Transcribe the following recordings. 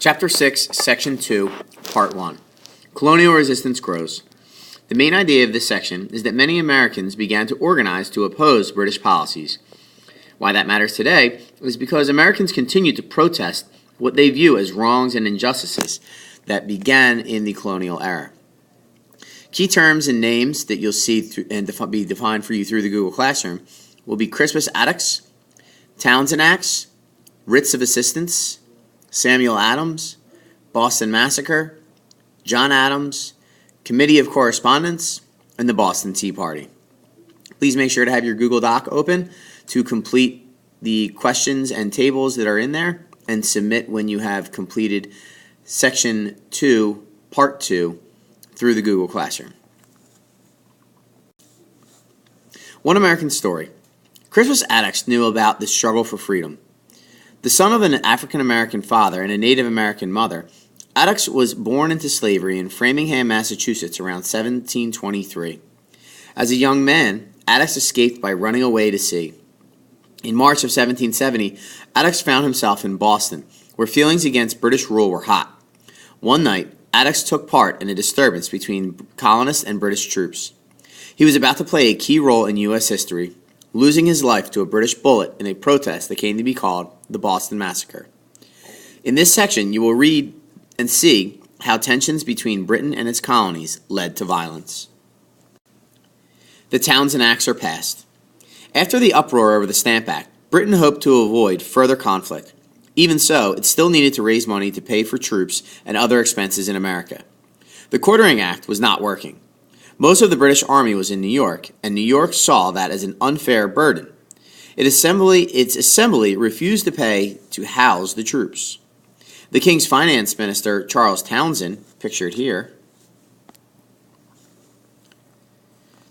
Chapter 6, Section 2, Part 1. Colonial Resistance Grows. The main idea of this section is that many Americans began to organize to oppose British policies. Why that matters today is because Americans continue to protest what they view as wrongs and injustices that began in the colonial era. Key terms and names that you'll see and be defined for you through the Google Classroom will be Crispus Attucks, Townsend Acts, Writs of Assistance, Samuel Adams, Boston Massacre, John Adams, Committee of Correspondence, and the Boston Tea Party. Please make sure to have your Google Doc open to complete the questions and tables that are in there and submit when you have completed Section 2, Part 2 through the Google Classroom. One American story. Crispus Attucks knew about the struggle for freedom. The son of an African-American father and a Native American mother, Attucks was born into slavery in Framingham, Massachusetts around 1723. As a young man, Attucks escaped by running away to sea. In March of 1770, Attucks found himself in Boston, where feelings against British rule were hot. One night, Attucks took part in a disturbance between colonists and British troops. He was about to play a key role in U.S. history, losing his life to a British bullet in a protest that came to be called the Boston Massacre. In this section, you will read and see how tensions between Britain and its colonies led to violence. The Townsend Acts are passed. After the uproar over the Stamp Act, Britain hoped to avoid further conflict. Even so, it still needed to raise money to pay for troops and other expenses in America. The Quartering Act was not working. Most of the British Army was in New York, and New York saw that as an unfair burden. Its assembly refused to pay to house the troops. The King's finance minister, Charles Townshend, pictured here,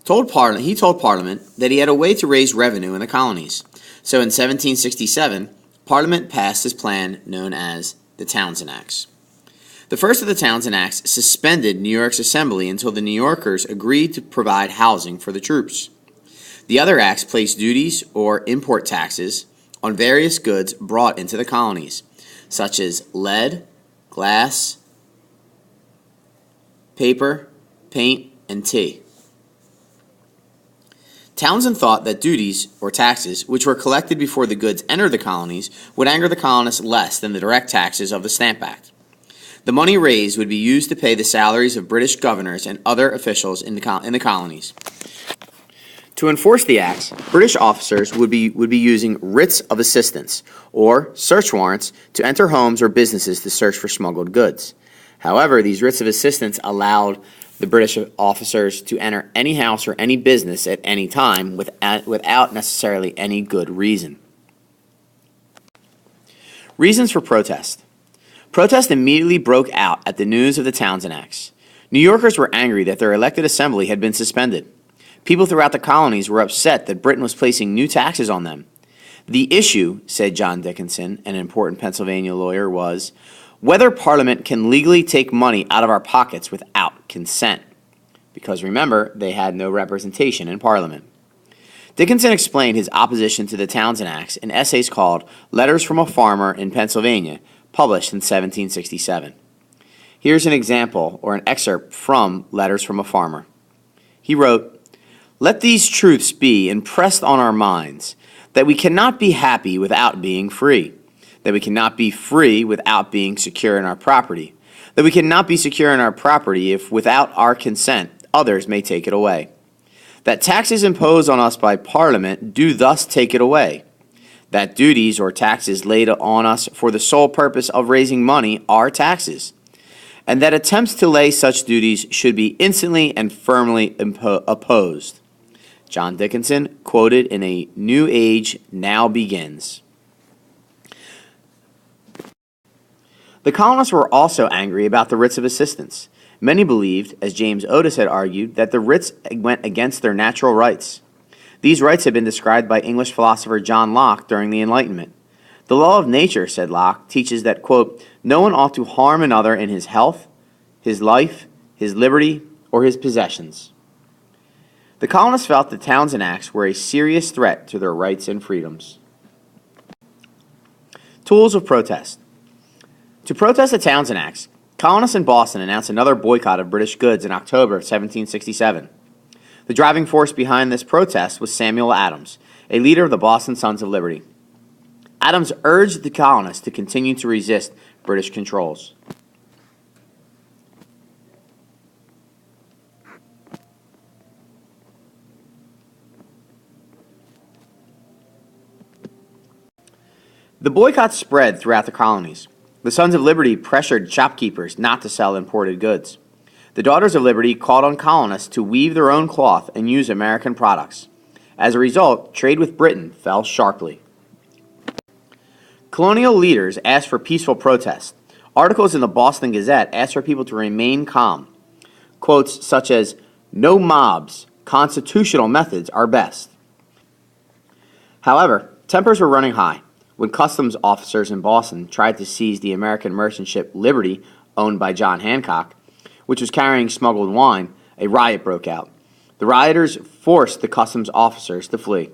told Parliament that he had a way to raise revenue in the colonies. So in 1767, Parliament passed his plan known as the Townsend Acts. The first of the Townsend Acts suspended New York's assembly until the New Yorkers agreed to provide housing for the troops. The other acts placed duties or import taxes on various goods brought into the colonies, such as lead, glass, paper, paint, and tea. Townshend thought that duties, or taxes, which were collected before the goods entered the colonies, would anger the colonists less than the direct taxes of the Stamp Act. The money raised would be used to pay the salaries of British governors and other officials in the colonies. To enforce the acts, British officers would be using writs of assistance, or search warrants, to enter homes or businesses to search for smuggled goods. However, these writs of assistance allowed the British officers to enter any house or any business at any time without necessarily any good reason. Reasons for protest. Protest immediately broke out at the news of the Townsend Acts. New Yorkers were angry that their elected assembly had been suspended. People throughout the colonies were upset that Britain was placing new taxes on them. The issue, said John Dickinson, an important Pennsylvania lawyer, was whether Parliament can legally take money out of our pockets without consent. Because remember, they had no representation in Parliament. Dickinson explained his opposition to the Townsend Acts in essays called Letters from a Farmer in Pennsylvania, published in 1767. Here's an example or an excerpt from Letters from a Farmer. He wrote, "Let these truths be impressed on our minds, that we cannot be happy without being free, that we cannot be free without being secure in our property, that we cannot be secure in our property if without our consent others may take it away, that taxes imposed on us by Parliament do thus take it away, that duties or taxes laid on us for the sole purpose of raising money are taxes, and that attempts to lay such duties should be instantly and firmly opposed." John Dickinson, quoted in A New Age Now Begins. The colonists were also angry about the writs of assistance. Many believed, as James Otis had argued, that the writs went against their natural rights. These rights had been described by English philosopher John Locke during the Enlightenment. The law of nature, said Locke, teaches that, quote, no one ought to harm another in his health, his life, his liberty, or his possessions. The colonists felt the Townsend Acts were a serious threat to their rights and freedoms. Tools of protest. To protest the Townshend Acts, colonists in Boston announced another boycott of British goods in October of 1767. The driving force behind this protest was Samuel Adams, a leader of the Boston Sons of Liberty. Adams urged the colonists to continue to resist British controls. The boycott spread throughout the colonies. The Sons of Liberty pressured shopkeepers not to sell imported goods. The Daughters of Liberty called on colonists to weave their own cloth and use American products. As a result, trade with Britain fell sharply. Colonial leaders asked for peaceful protest. Articles in the Boston Gazette asked for people to remain calm. Quotes such as, "No mobs, constitutional methods are best." However, tempers were running high. When customs officers in Boston tried to seize the American merchant ship Liberty, owned by John Hancock, which was carrying smuggled wine, a riot broke out. The rioters forced the customs officers to flee.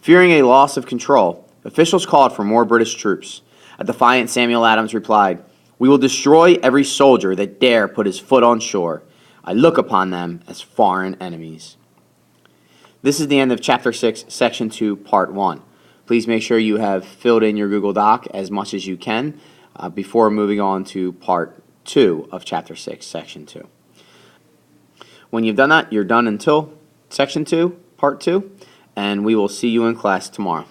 Fearing a loss of control, officials called for more British troops. A defiant Samuel Adams replied, "We will destroy every soldier that dare put his foot on shore. I look upon them as foreign enemies." This is the end of Chapter 6, Section 2, Part 1. Please make sure you have filled in your Google Doc as much as you can before moving on to Part 2 of Chapter 6, Section 2. When you've done that, you're done until Section 2, Part 2, and we will see you in class tomorrow.